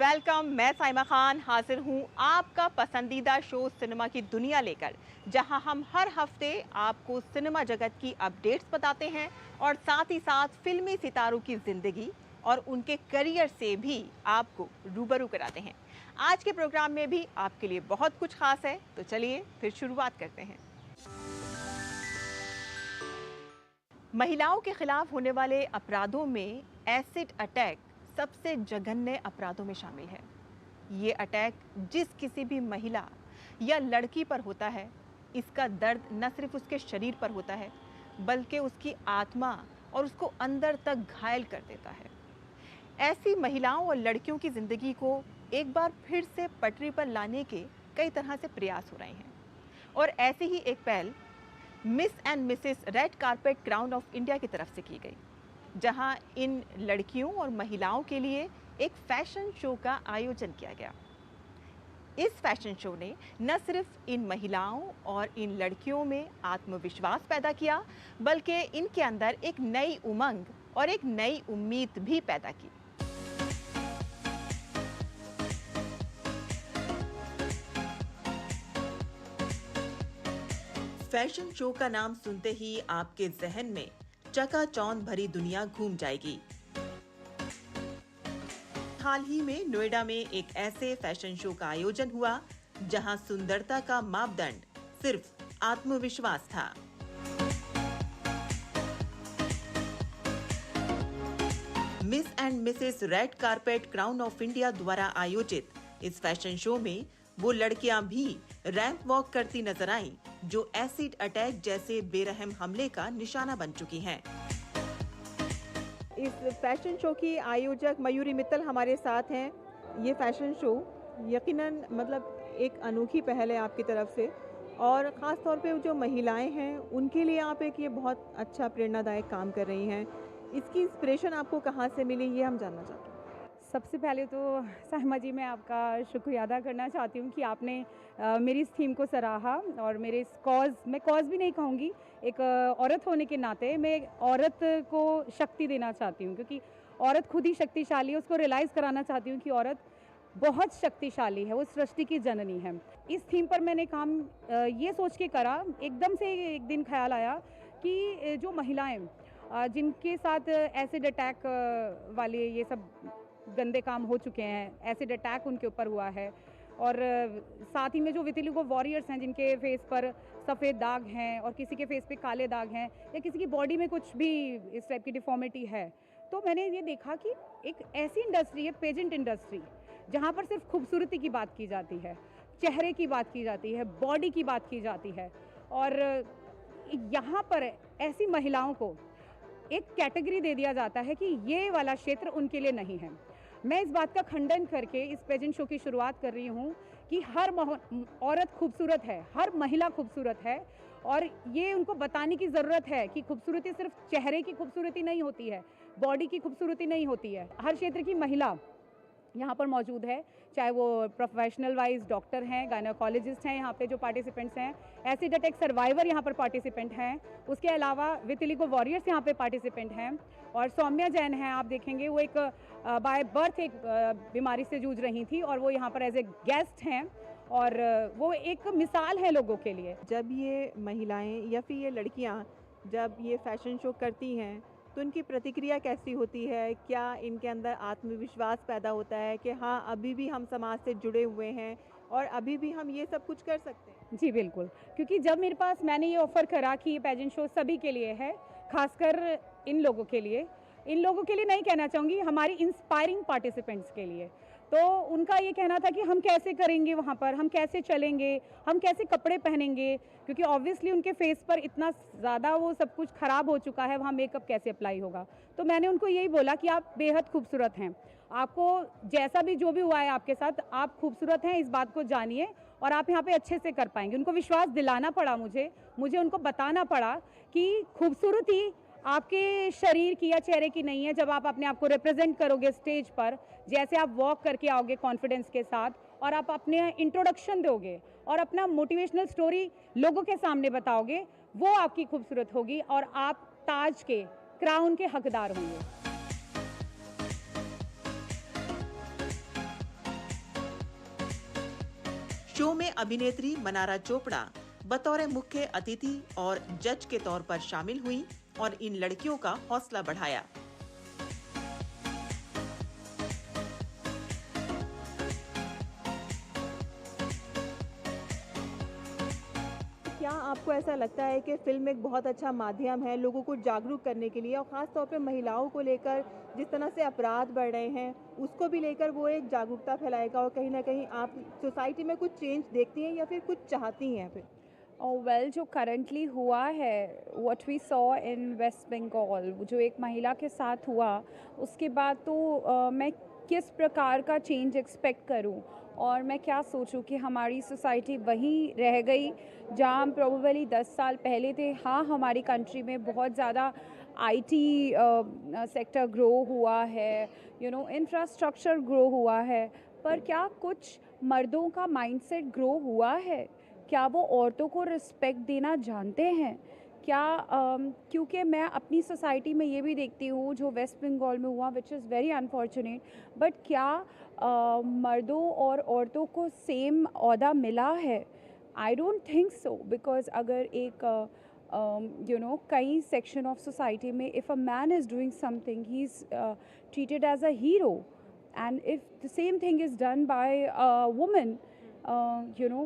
Welcome. मैं साइमा खान हाजिर हूँ आपका पसंदीदा शो सिनेमा की दुनिया लेकर, जहां हम हर हफ्ते आपको सिनेमा जगत की अपडेट्स बताते हैं और साथ ही साथ फिल्मी सितारों की जिंदगी और उनके करियर से भी आपको रूबरू कराते हैं। आज के प्रोग्राम में भी आपके लिए बहुत कुछ खास है, तो चलिए फिर शुरुआत करते हैं। महिलाओं के खिलाफ होने वाले अपराधों में एसिड अटैक सबसे जघन्य अपराधों में शामिल है। ये अटैक जिस किसी भी महिला या लड़की पर होता है, इसका दर्द न सिर्फ उसके शरीर पर होता है, बल्कि उसकी आत्मा और उसको अंदर तक घायल कर देता है। ऐसी महिलाओं और लड़कियों की जिंदगी को एक बार फिर से पटरी पर लाने के कई तरह से प्रयास हो रहे हैं और ऐसी ही एक पहल miss and Mrs red carpet crown of India की तरफ से की गई, जहां इन लड़कियों और महिलाओं के लिए एक फैशन शो का आयोजन किया गया। इस फैशन शो ने न सिर्फ इन महिलाओं और इन लड़कियों में आत्मविश्वास पैदा किया, बल्कि इनके अंदर एक नई उमंग और एक नई उम्मीद भी पैदा की। फैशन शो का नाम सुनते ही आपके जहन में चकाचौंध भरी दुनिया घूम जाएगी। हाल ही में नोएडा में एक ऐसे फैशन शो का आयोजन हुआ जहां सुंदरता का मापदंड सिर्फ आत्मविश्वास था। Miss and Mrs red carpet crown of India द्वारा आयोजित इस फैशन शो में वो लड़कियां भी रैंप वॉक करती नजर आईं, जो एसिड अटैक जैसे बेरहम हमले का निशाना बन चुकी हैं। इस फैशन शो की आयोजक मयूरी मित्तल हमारे साथ हैं। ये फैशन शो यकीनन एक अनोखी पहल है आपकी तरफ से, और ख़ास तौर पे जो महिलाएं हैं उनके लिए आप एक ये बहुत अच्छा प्रेरणादायक काम कर रही हैं। इसकी इंस्पिरेशन आपको कहाँ से मिली, ये हम जानना चाहते हैं। सबसे पहले तो साहिमा जी, मैं आपका शुक्रिया अदा करना चाहती हूँ कि आपने मेरी इस थीम को सराहा और मेरे इस मैं कॉज भी नहीं कहूँगी, एक औरत होने के नाते मैं औरत को शक्ति देना चाहती हूँ, क्योंकि औरत खुद ही शक्तिशाली है। उसको रियलाइज़ कराना चाहती हूँ कि औरत बहुत शक्तिशाली है, वो सृष्टि की जननी है। इस थीम पर मैंने काम ये सोच के करा, एकदम से एक दिन ख्याल आया कि जो महिलाएँ जिनके साथ एसिड अटैक वाले ये सब गंदे काम हो चुके हैं, एसिड अटैक उनके ऊपर हुआ है, और साथ ही में जो वितिलिगो वॉरियर्स हैं जिनके फेस पर सफ़ेद दाग हैं और किसी के फेस पे काले दाग हैं, या किसी की बॉडी में कुछ भी इस टाइप की डिफॉर्मिटी है, तो मैंने ये देखा कि एक ऐसी इंडस्ट्री है, पेजेंट इंडस्ट्री, जहाँ पर सिर्फ खूबसूरती की बात की जाती है, चेहरे की बात की जाती है, बॉडी की बात की जाती है, और यहाँ पर ऐसी महिलाओं को एक कैटेगरी दे दिया जाता है कि ये वाला क्षेत्र उनके लिए नहीं है। मैं इस बात का खंडन करके इस पेजेंट शो की शुरुआत कर रही हूँ कि हर औरत खूबसूरत है, हर महिला खूबसूरत है, और ये उनको बताने की ज़रूरत है कि खूबसूरती सिर्फ चेहरे की खूबसूरती नहीं होती है, बॉडी की खूबसूरती नहीं होती है। हर क्षेत्र की महिला यहाँ पर मौजूद है, चाहे वो प्रोफेशनल वाइज डॉक्टर हैं, गायनोकोलॉजिस्ट हैं, यहाँ पे जो पार्टिसिपेंट्स हैं, एसिड अटैक सर्वाइवर यहाँ पर पार्टिसिपेंट हैं, उसके अलावा वितिलिगो वॉरियर्स यहाँ पे पार्टिसिपेंट हैं, और सौम्या जैन हैं, आप देखेंगे वो एक बाय बर्थ एक बीमारी से जूझ रही थी, और वो यहाँ पर एज ए गेस्ट हैं, और वो एक मिसाल है लोगों के लिए। जब ये महिलाएं या फिर ये लड़कियां जब ये फैशन शो करती हैं, तो इनकी प्रतिक्रिया कैसी होती है? क्या इनके अंदर आत्मविश्वास पैदा होता है कि हाँ, अभी भी हम समाज से जुड़े हुए हैं और अभी भी हम ये सब कुछ कर सकते हैं? जी बिल्कुल, क्योंकि जब मेरे पास मैंने ये ऑफ़र करा कि ये पेजेंट शो सभी के लिए है, खासकर इन लोगों के लिए नहीं कहना चाहूँगी, हमारी इंस्पायरिंग पार्टिसिपेंट्स के लिए। तो उनका ये कहना था कि हम कैसे करेंगे वहाँ पर, हम कैसे चलेंगे, हम कैसे कपड़े पहनेंगे, क्योंकि ऑब्वियसली उनके फेस पर इतना ज़्यादा वो सब कुछ ख़राब हो चुका है, वहाँ मेकअप कैसे अप्लाई होगा। तो मैंने उनको यही बोला कि आप बेहद खूबसूरत हैं, आपको जैसा भी जो भी हुआ है आपके साथ, आप खूबसूरत हैं, इस बात को जानिए और आप यहाँ पे अच्छे से कर पाएंगे। उनको विश्वास दिलाना पड़ा मुझे उनको बताना पड़ा कि खूबसूरती आपके शरीर की या चेहरे की नहीं है। जब आप अपने आप को रिप्रेजेंट करोगे स्टेज पर, जैसे आप वॉक करके आओगे कॉन्फिडेंस के साथ, और आप अपने इंट्रोडक्शन दोगे और अपना मोटिवेशनल स्टोरी लोगों के सामने बताओगे, वो आपकी खूबसूरत होगी और आप ताज के, क्राउन के हकदार होंगे। शो में अभिनेत्री मनारा चोपड़ा बतौर मुख्य अतिथि और जज के तौर पर शामिल हुई और इन लड़कियों का हौसला बढ़ाया। क्या आपको ऐसा लगता है कि फिल्म एक बहुत अच्छा माध्यम है लोगों को जागरूक करने के लिए, और ख़ास तौर पे महिलाओं को लेकर जिस तरह से अपराध बढ़ रहे हैं उसको भी लेकर वो एक जागरूकता फैलाएगा, और कहीं ना कहीं आप सोसाइटी में कुछ चेंज देखती हैं या फिर कुछ चाहती हैं फिर? वेल जो करंटली हुआ है, what we saw in West Bengal, जो एक महिला के साथ हुआ, उसके बाद तो मैं किस प्रकार का चेंज एक्सपेक्ट करूं और मैं क्या सोचूं कि हमारी सोसाइटी वहीं रह गई जहां हम प्रोबेबली 10 साल पहले थे। हाँ, हमारी कंट्री में बहुत ज़्यादा आईटी सेक्टर ग्रो हुआ है, इंफ्रास्ट्रक्चर ग्रो हुआ है, पर क्या कुछ मर्दों का माइंडसेट ग्रो हुआ है? क्या वो औरतों को रिस्पेक्ट देना जानते हैं? क्या क्योंकि मैं अपनी सोसाइटी में ये भी देखती हूँ जो वेस्ट बंगाल में हुआ, which is very unfortunate, but क्या मर्दों और औरतों को सेम ओहदा मिला है? I don't think so, because अगर एक कई सेक्शन ऑफ सोसाइटी में if a man is doing something, he is treated as a hero, and if the same thing is done by a woman,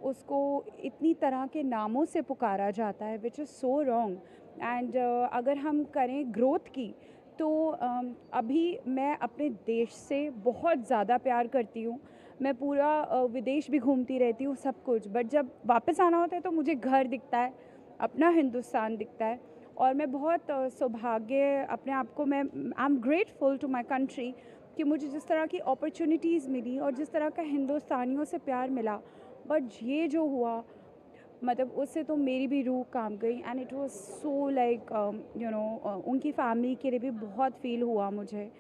उसको इतनी तरह के नामों से पुकारा जाता है, which is so wrong. And अगर हम करें ग्रोथ की, तो अभी मैं अपने देश से बहुत ज़्यादा प्यार करती हूँ। मैं पूरा विदेश भी घूमती रहती हूँ, सब कुछ, बट जब वापस आना होता है तो मुझे घर दिखता है, अपना हिंदुस्तान दिखता है। और मैं बहुत सौभाग्य अपने आप को, मैं I am grateful to my country कि मुझे जिस तरह की अपॉर्चुनिटीज़ मिली और जिस तरह का हिंदुस्तानियों से प्यार मिला। बट ये जो हुआ, मतलब उससे तो मेरी भी रूह कांप गई, and it was so like उनकी फैमिली के लिए भी बहुत फील हुआ मुझे।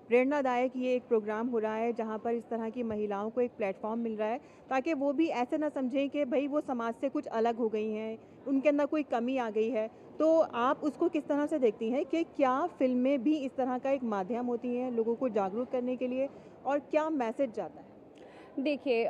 प्रेरणादायक ये एक प्रोग्राम हो रहा है जहाँ पर इस तरह की महिलाओं को एक प्लेटफॉर्म मिल रहा है ताकि वो भी ऐसे ना समझें कि भाई वो समाज से कुछ अलग हो गई हैं, उनके अंदर कोई कमी आ गई है। तो आप उसको किस तरह से देखती हैं कि क्या फिल्में भी इस तरह का एक माध्यम होती हैं लोगों को जागरूक करने के लिए, और क्या मैसेज जाता है? देखिए,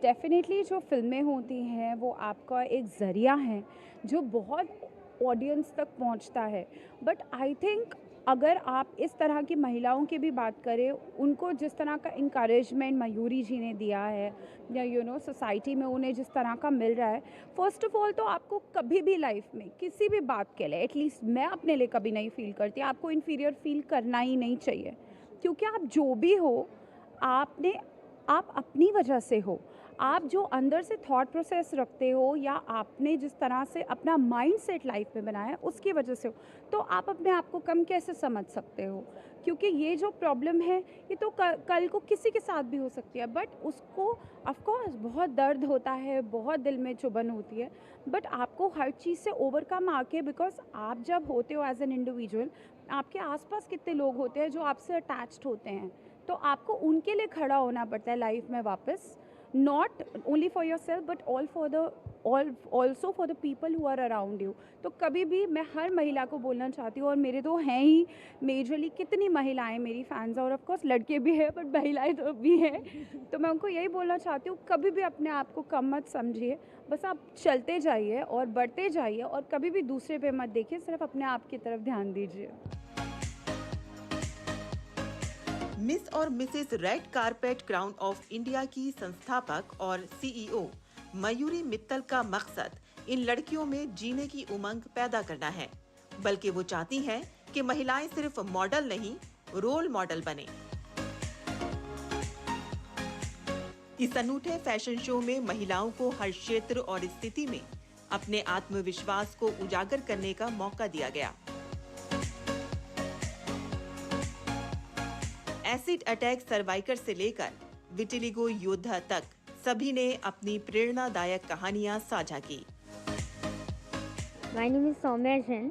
डेफ़िनेटली जो फ़िल्में होती हैं वो आपका एक ज़रिया है जो बहुत ऑडियंस तक पहुंचता है। बट आई थिंक अगर आप इस तरह की महिलाओं की भी बात करें, उनको जिस तरह का इंकरेजमेंट मयूरी जी ने दिया है, या सोसाइटी में उन्हें जिस तरह का मिल रहा है, फ़र्स्ट ऑफ़ ऑल तो आपको कभी भी लाइफ में किसी भी बात के लिए, एटलीस्ट मैं अपने लिए कभी नहीं फ़ील करती, आपको इन्फीरियर फ़ील करना ही नहीं चाहिए। क्योंकि आप जो भी हो, आपने आप अपनी वजह से हो। आप जो अंदर से थॉट प्रोसेस रखते हो, या आपने जिस तरह से अपना माइंडसेट लाइफ में बनाया है, उसकी वजह से हो, तो आप अपने आप को कम कैसे समझ सकते हो? क्योंकि ये जो प्रॉब्लम है, ये तो कल को किसी के साथ भी हो सकती है, बट उसको ऑफ कोर्स बहुत दर्द होता है, बहुत दिल में चुभन होती है, बट आपको हर चीज़ से ओवरकम आके, बिकॉज आप जब होते हो एज एन इंडिविजुअल, आपके आसपास कितने लोग होते हैं जो आपसे अटैच्ड होते हैं, तो आपको उनके लिए खड़ा होना पड़ता है लाइफ में वापस, not only for yourself but also for the people who are around you. तो कभी भी मैं हर महिला को बोलना चाहती हूँ, और मेरे तो हैं ही मेजरली कितनी महिलाएं मेरी फैंस, और ऑफ कोर्स लड़के भी हैं, बट महिलाएं तो भी हैं, तो मैं उनको यही बोलना चाहती हूँ, कभी भी अपने आप को कम मत समझिए, बस आप चलते जाइए और बढ़ते जाइए, और कभी भी दूसरे पे मत देखिए, सिर्फ अपने आप की तरफ ध्यान दीजिए। मिस और Mrs red carpet crown of India की संस्थापक और सीईओ मयूरी मित्तल का मकसद इन लड़कियों में जीने की उमंग पैदा करना है, बल्कि वो चाहती हैं कि महिलाएं सिर्फ मॉडल नहीं, रोल मॉडल बने। इस अनूठे फैशन शो में महिलाओं को हर क्षेत्र और स्थिति में अपने आत्मविश्वास को उजागर करने का मौका दिया गया। एसिड अटैक सर्वाइकर से लेकर विटिलिगो योद्धा तक सभी ने अपनी प्रेरणादायक कहानियां साझा की। My name is Saumya Jain,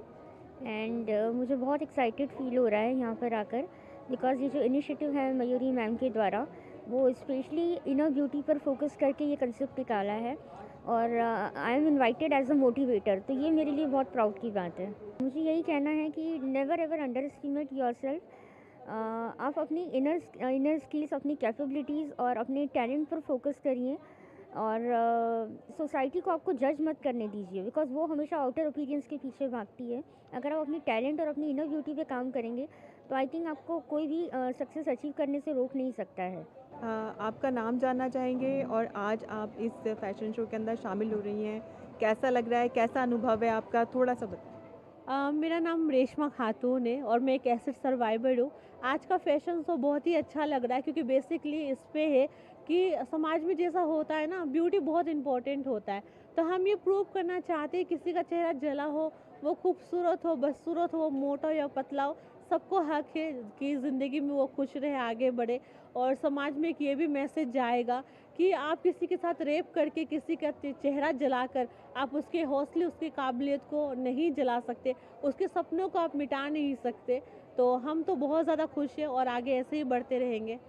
and मुझे बहुत एक्साइटेड फील हो रहा है यहाँ पर आकर, बिकॉज ये जो इनिशिएटिव है मयूरी मैम के द्वारा, वो स्पेशली इनर ब्यूटी पर फोकस करके ये कंसेप्ट निकाला है, और I am invited as a motivator, तो ये मेरे लिए बहुत प्राउड की बात है। मुझे यही कहना है कि never ever under estimate yourself. आप अपनी इनर स्किल्स, अपनी कैपेबिलिटीज़ और अपने टैलेंट पर फोकस करिए, और सोसाइटी को आपको जज मत करने दीजिए, बिकॉज़ वो हमेशा आउटर अपीयरेंस के पीछे भागती है। अगर आप अपनी टैलेंट और अपनी इनर ब्यूटी पे काम करेंगे तो आई थिंक आपको कोई भी सक्सेस अचीव करने से रोक नहीं सकता है। आपका नाम जानना चाहेंगे और आज आप इस फैशन शो के अंदर शामिल हो रही हैं, कैसा लग रहा है, कैसा अनुभव है आपका, थोड़ा-सा बताएँ? मेरा नाम रेशमा खातून है और मैं एक एसिड सर्वाइवर हूँ। आज का फैशन शो बहुत ही अच्छा लग रहा है क्योंकि बेसिकली इस पे है कि समाज में जैसा होता है ना, ब्यूटी बहुत इम्पोर्टेंट होता है। तो हम ये प्रूव करना चाहते हैं किसी का चेहरा जला हो, वो खूबसूरत हो, बदसूरत हो, मोटा हो या पतला हो, सबको हक है कि ज़िंदगी में वो खुश रहे, आगे बढ़े। और समाज में एक ये भी मैसेज जाएगा कि आप किसी के साथ रेप करके किसी का चेहरा जलाकर आप उसके हौसले, उसकी काबिलियत को नहीं जला सकते, उसके सपनों को आप मिटा नहीं सकते। तो हम तो बहुत ज़्यादा खुश हैं और आगे ऐसे ही बढ़ते रहेंगे।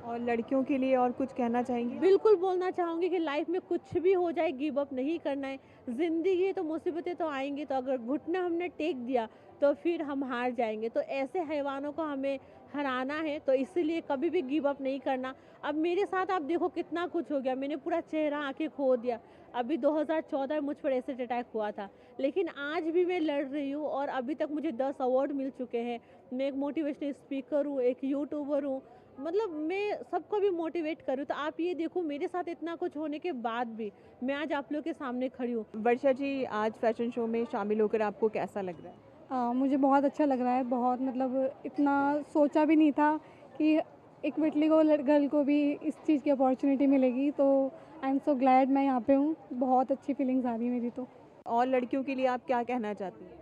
और लड़कियों के लिए और कुछ कहना चाहेंगी? बिल्कुल बोलना चाहूँगी कि लाइफ में कुछ भी हो जाए गिव अप नहीं करना है। ज़िंदगी है तो मुसीबतें तो आएँगी, तो अगर घुटना हमने टेक दिया तो फिर हम हार जाएँगे। तो ऐसे हैवानों को हमें हराना है, तो इसीलिए कभी भी गिव अप नहीं करना। अब मेरे साथ आप देखो कितना कुछ हो गया, मैंने पूरा चेहरा, आँखें खो दिया। अभी 2014 में मुझ पर एसिड अटैक हुआ था, लेकिन आज भी मैं लड़ रही हूँ और अभी तक मुझे 10 अवार्ड मिल चुके हैं। मैं एक मोटिवेशनल स्पीकर हूँ, एक यूट्यूबर हूँ, मतलब मैं सबको भी मोटिवेट करूँ। तो आप ये देखो मेरे साथ इतना कुछ होने के बाद भी मैं आज आप लोग के सामने खड़ी हूँ। वर्षा जी, आज फैशन शो में शामिल होकर आपको कैसा लग रहा है? मुझे बहुत अच्छा लग रहा है, बहुत मतलब इतना सोचा भी नहीं था कि एक विटलिगो गर्ल को भी इस चीज़ की अपॉर्चुनिटी मिलेगी, तो आई एम सो ग्लैड मैं यहाँ पे हूँ। बहुत अच्छी फीलिंग्स आ रही है मेरी तो। और लड़कियों के लिए आप क्या कहना चाहती हैं?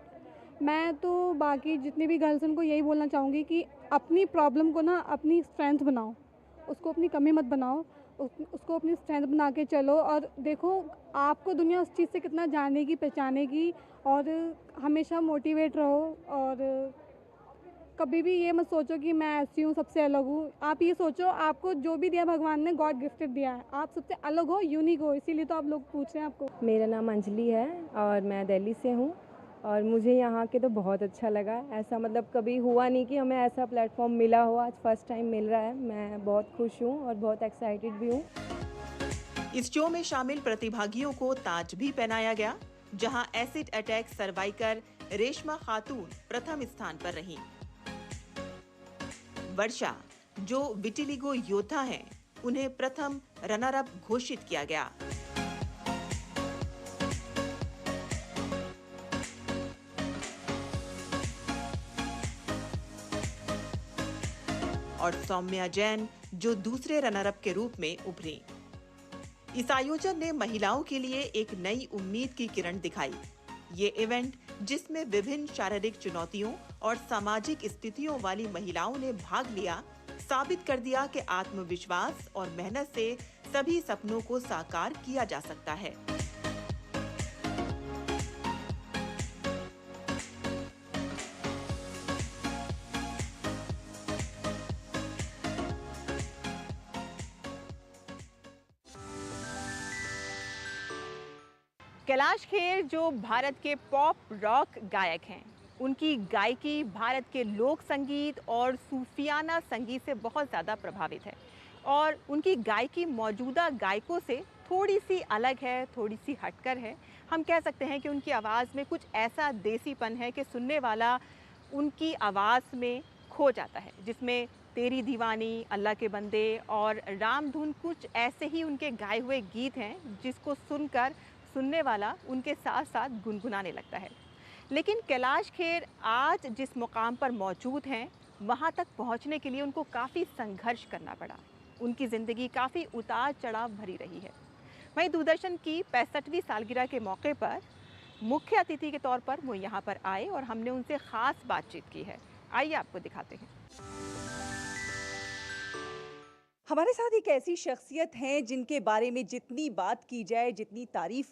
मैं तो बाकी जितनी भी गर्ल्स उनको यही बोलना चाहूँगी कि अपनी प्रॉब्लम को ना अपनी स्ट्रेंथ बनाओ, उसको अपनी कमी मत बनाओ, उसको अपनी स्ट्रेंथ बना के चलो। और देखो आपको दुनिया उस चीज़ से कितना जानेगी, पहचानेगी। और हमेशा मोटिवेट रहो और कभी भी ये मत सोचो कि मैं ऐसी हूँ, सबसे अलग हूँ। आप ये सोचो आपको जो भी दिया भगवान ने, गॉड गिफ्टेड दिया है, आप सबसे अलग हो, यूनिक हो, इसीलिए तो आप लोग पूछ रहे हैं आपको। मेरा नाम अंजलि है और मैं दिल्ली से हूँ और मुझे यहाँ के तो बहुत अच्छा लगा। ऐसा मतलब कभी हुआ नहीं कि हमें ऐसा प्लेटफॉर्म मिला हो, आज फर्स्ट टाइम मिल रहा है। मैं बहुत खुश हूँ और बहुत एक्साइटेड भी हूँ। इस शो में शामिल प्रतिभागियों को ताज भी पहनाया गया, जहां एसिड अटैक सर्वाइकर रेशमा खातून प्रथम स्थान पर रहीं। वर्षा, जो विटिलिगो योद्धा हैं, उन्हें प्रथम रनर अप घोषित किया गया। और सौम्या जैन, जो दूसरे रनर अप के रूप में उभरी। इस आयोजन ने महिलाओं के लिए एक नई उम्मीद की किरण दिखाई। ये इवेंट, जिसमें विभिन्न शारीरिक चुनौतियों और सामाजिक स्थितियों वाली महिलाओं ने भाग लिया, साबित कर दिया कि आत्मविश्वास और मेहनत से सभी सपनों को साकार किया जा सकता है। कैलाश खेर, जो भारत के पॉप रॉक गायक हैं, उनकी गायकी भारत के लोक संगीत और सूफियाना संगीत से बहुत ज़्यादा प्रभावित है और उनकी गायकी मौजूदा गायकों से थोड़ी सी अलग है, थोड़ी सी हटकर है। हम कह सकते हैं कि उनकी आवाज़ में कुछ ऐसा देसीपन है कि सुनने वाला उनकी आवाज़ में खो जाता है, जिसमें तेरी दीवानी, अल्लाह के बंदे और रामधुन कुछ ऐसे ही उनके गाए हुए गीत हैं, जिसको सुनकर सुनने वाला उनके साथ साथ गुनगुनाने लगता है। लेकिन कैलाश खेर आज जिस मुकाम पर मौजूद हैं, वहाँ तक पहुँचने के लिए उनको काफ़ी संघर्ष करना पड़ा। उनकी ज़िंदगी काफ़ी उतार चढ़ाव भरी रही है। वहीं दूरदर्शन की 65वीं सालगिरह के मौके पर मुख्य अतिथि के तौर पर वो यहाँ पर आए और हमने उनसे ख़ास बातचीत की है। आइए आपको दिखाते हैं। हमारे साथ एक ऐसी शख्सियत हैं जिनके बारे में जितनी बात की जाए, जितनी तारीफ